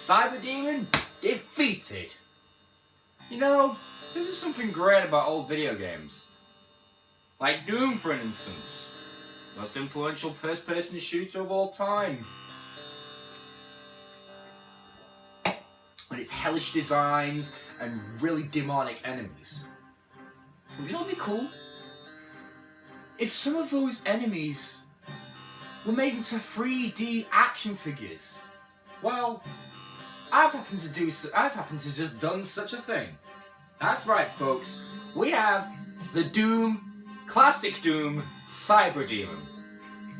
Cyberdemon defeated. You know, this is something great about old video games. Like Doom, for instance. Most influential first-person shooter of all time. And its hellish designs and really demonic enemies. You know what'd be cool? If some of those enemies were made into 3D action figures. Well, I've happened to just done such a thing. That's right, folks. We have the Doom, classic Doom, Cyberdemon.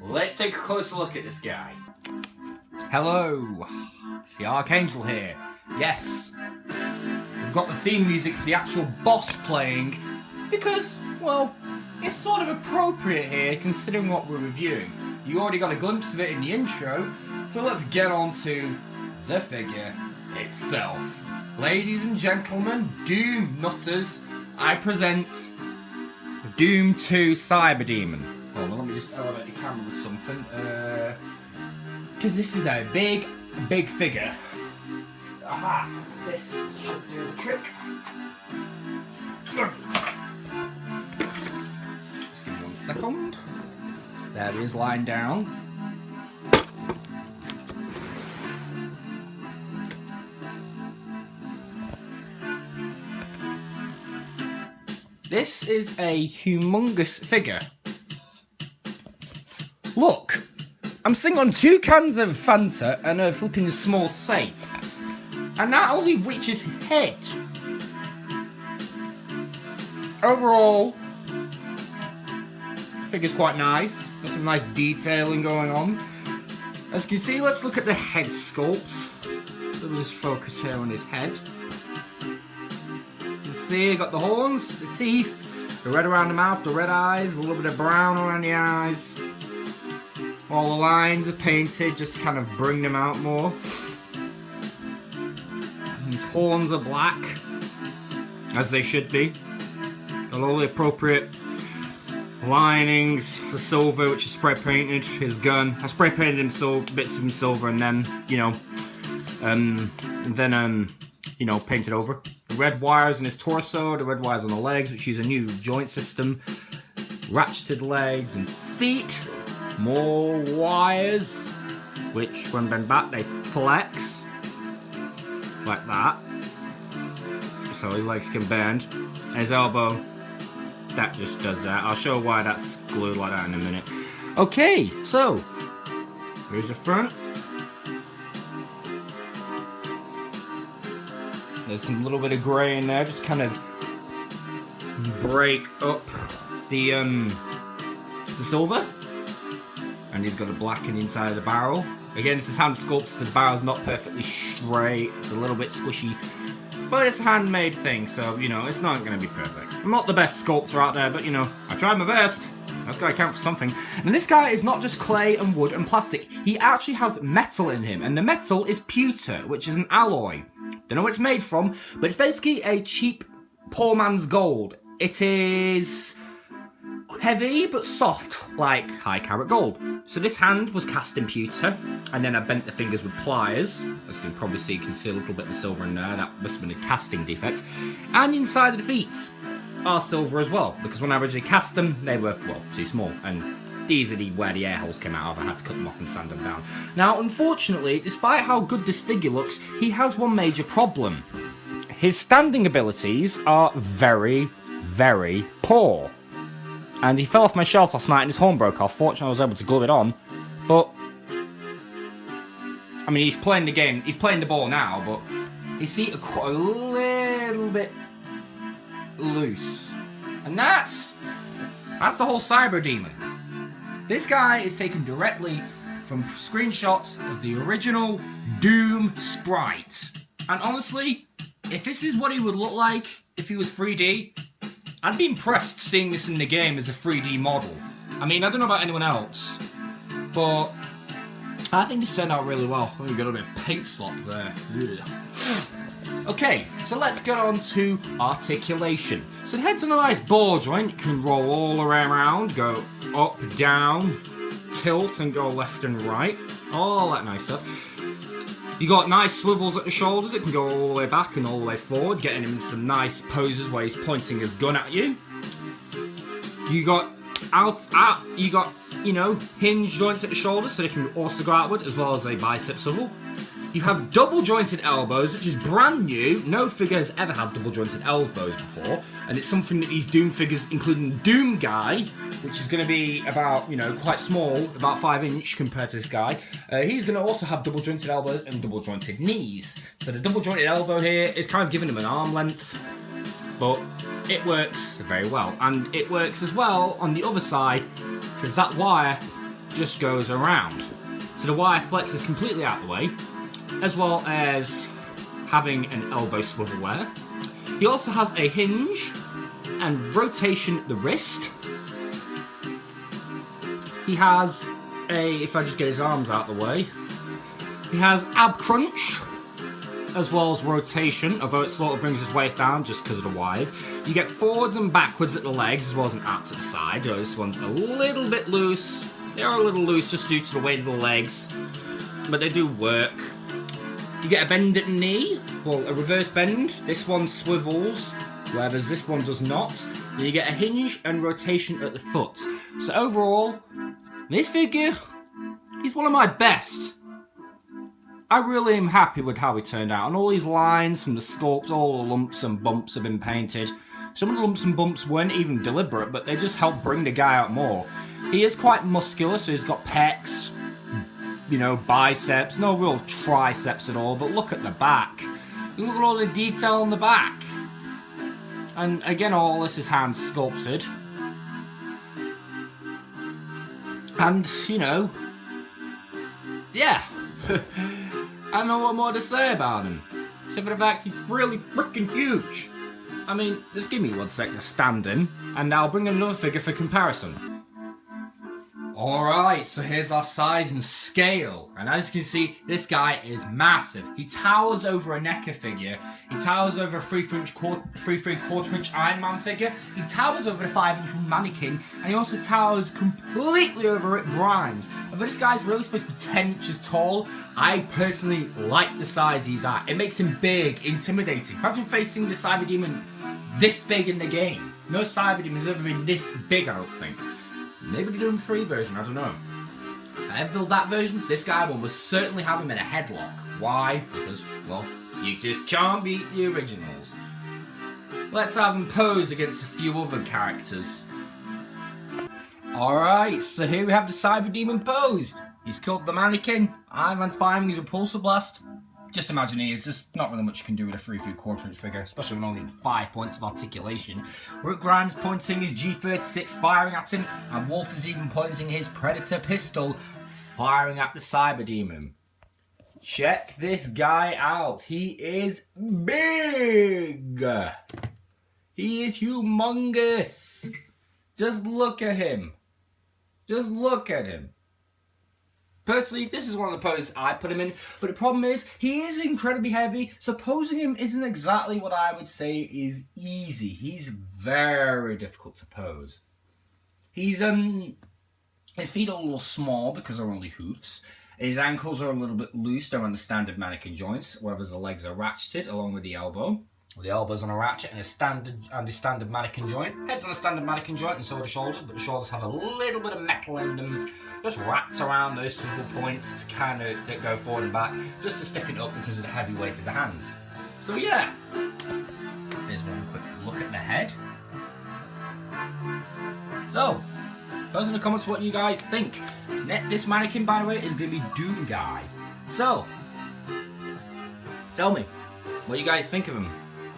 Let's take a closer look at this guy. Hello, it's the Archangel here. Yes, we've got the theme music for the actual boss playing because, well, it's sort of appropriate here considering what we're reviewing. You already got a glimpse of it in the intro, so let's get on to the figure itself. Ladies and gentlemen, Doom Nutters, I present Doom 2 Cyberdemon. Hold on, let me just elevate the camera with something. Because this is a big figure. Aha! This should do the trick. Just give me 1 second. There he is lying down. This is a humongous figure. Look! I'm sitting on 2 cans of Fanta and a flipping small safe. And that only reaches his head. Overall, the figure's quite nice. There's some nice detailing going on. As you can see, let's look at the head sculpt. So we'll just focus here on his head. You can see, you got the horns, the teeth, the red around the mouth, the red eyes, a little bit of brown around the eyes. All the lines are painted just to kind of bring them out more. His horns are black, as they should be. Got all the appropriate linings, the silver, which is spray painted. His gun, I spray painted him bits of him silver, and then painted over. The red wires in his torso, the red wires on the legs, which use a new joint system. Ratcheted legs and feet. More wires, which when bent back they flex. Like that. So his legs can bend. And his elbow, that just does that. I'll show why that's glued like that in a minute. Okay, so here's the front. There's some little bit of grey in there, just kind of break up the silver. And he's got a black in the inside of the barrel. Again, this is hand sculpted, so the barrel's not perfectly straight. It's a little bit squishy. But it's a handmade thing, so, you know, it's not going to be perfect. I'm not the best sculptor out there, but, you know, I tried my best. That's got to count for something. And this guy is not just clay and wood and plastic. He actually has metal in him. And the metal is pewter, which is an alloy. Don't know what it's made from, but it's basically a cheap poor man's gold. It is heavy but soft, like high carat gold. So this hand was cast in pewter, and then I bent the fingers with pliers. As you can probably see, you can see a little bit of the silver in there. That must have been a casting defect. And inside of the feet are silver as well, because when I originally cast them, they were, well, too small. And these are where the air holes came out of. I had to cut them off and sand them down. Now, unfortunately, despite how good this figure looks, he has one major problem. His standing abilities are very, very poor. And he fell off my shelf last night and his horn broke off. Fortunately, I was able to glue it on. But, I mean, he's playing the game. He's playing the ball now, but his feet are quite a little bit loose. And that's the whole Cyberdemon. This guy is taken directly from screenshots of the original Doom sprite. And honestly, if this is what he would look like if he was 3D, I'd be impressed seeing this in the game as a 3D model. I mean, I don't know about anyone else, but I think this turned out really well. Oh, we've got a bit of paint slop there. Ugh. Okay, so let's get on to articulation. So the head's on a nice ball joint. You can roll all around, go up, down, tilt, and go left and right. All that nice stuff. You got nice swivels at the shoulders. It can go all the way back and all the way forward, getting him in some nice poses where he's pointing his gun at you. You got you know, hinge joints at the shoulders, so they can also go outward, as well as a bicep swivel. You have double jointed elbows, which is brand new. No figure has ever had double jointed elbows before, and it's something that these Doom figures, including Doom Guy, which is going to be about, you know, quite small, about 5" compared to this guy. He's going to also have double jointed elbows and double jointed knees. So the double jointed elbow here is kind of giving him an arm length, but it works very well. And it works as well on the other side, because that wire just goes around. So the wire flexes completely out of the way, as well as having an elbow swivel there. He also has a hinge and rotation at the wrist. He has a, if I just get his arms out of the way, he has ab crunch, as well as rotation, although it sort of brings his waist down just because of the wires. You get forwards and backwards at the legs, as well as an abs at the side. This one's a little bit loose. They're a little loose just due to the weight of the legs, but they do work. You get a bend at the knee, well, a reverse bend. This one swivels, whereas this one does not. And you get a hinge and rotation at the foot. So overall, this figure, he's one of my best. I really am happy with how he turned out. And all these lines from the sculpt, all the lumps and bumps have been painted. Some of the lumps and bumps weren't even deliberate, but they just helped bring the guy out more. He is quite muscular, so he's got pecs, you know, biceps, no real triceps at all, but look at the back. Look at all the detail on the back. And again, all this is hand sculpted. And, you know, yeah. I don't know what more to say about him. Except for the fact he's really freaking huge. I mean, just give me 1 sec to stand him, and I'll bring another figure for comparison. Alright, so here's our size and scale. And as you can see, this guy is massive. He towers over a NECA figure. He towers over a 3¾ Iron Man figure. He towers over the 5" mannequin. And he also towers completely over Rick Grimes. Although this guy's really supposed to be 10 inches tall, I personally like the size he's at. It makes him big, intimidating. Imagine facing the Cyberdemon this big in the game. No Cyberdemon's ever been this big, I don't think. Maybe the Doom 3 version, I don't know. If I ever build that version, this guy will most certainly have him in a headlock. Why? Because, well, you just can't beat the originals. Let's have him pose against a few other characters. Alright, so here we have the Cyberdemon posed. He's killed the mannequin, Iron Man's firing his repulsor blast. Just imagine he is just not really much you can do with a 3¾ figure, especially when only 5 points of articulation. Rick Grimes pointing his G36, firing at him, and Wolf is even pointing his Predator pistol, firing at the Cyberdemon. Check this guy out. He is big. He is humongous. Just look at him. Just look at him. Personally, this is one of the poses I put him in, but the problem is, he is incredibly heavy, so posing him isn't exactly what I would say is easy. He's very difficult to pose. He's, his feet are a little small because they're only hoofs. His ankles are a little bit loose, they're on the standard mannequin joints, whereas the legs are ratcheted along with the elbow. The elbow's on a ratchet and a standard mannequin joint. Head's on a standard mannequin joint and so are the shoulders, but the shoulders have a little bit of metal in them, just wrapped around those swivel points to kind of go forward and back, just to stiffen it up because of the heavy weight of the hands. So yeah, here's one quick look at the head. So, post in the comments what you guys think. This mannequin, by the way, is going to be Doom Guy. So, tell me what you guys think of him.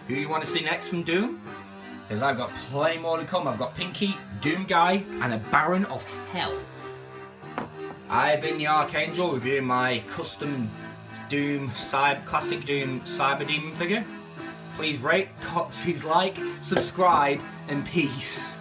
Who you want to see next from Doom? Because I've got plenty more to come. I've got Pinky, Doom Guy, and a Baron of Hell. I've been the Archangel reviewing my custom Doom, classic Doom Cyberdemon figure. Please rate, please like, subscribe, and peace.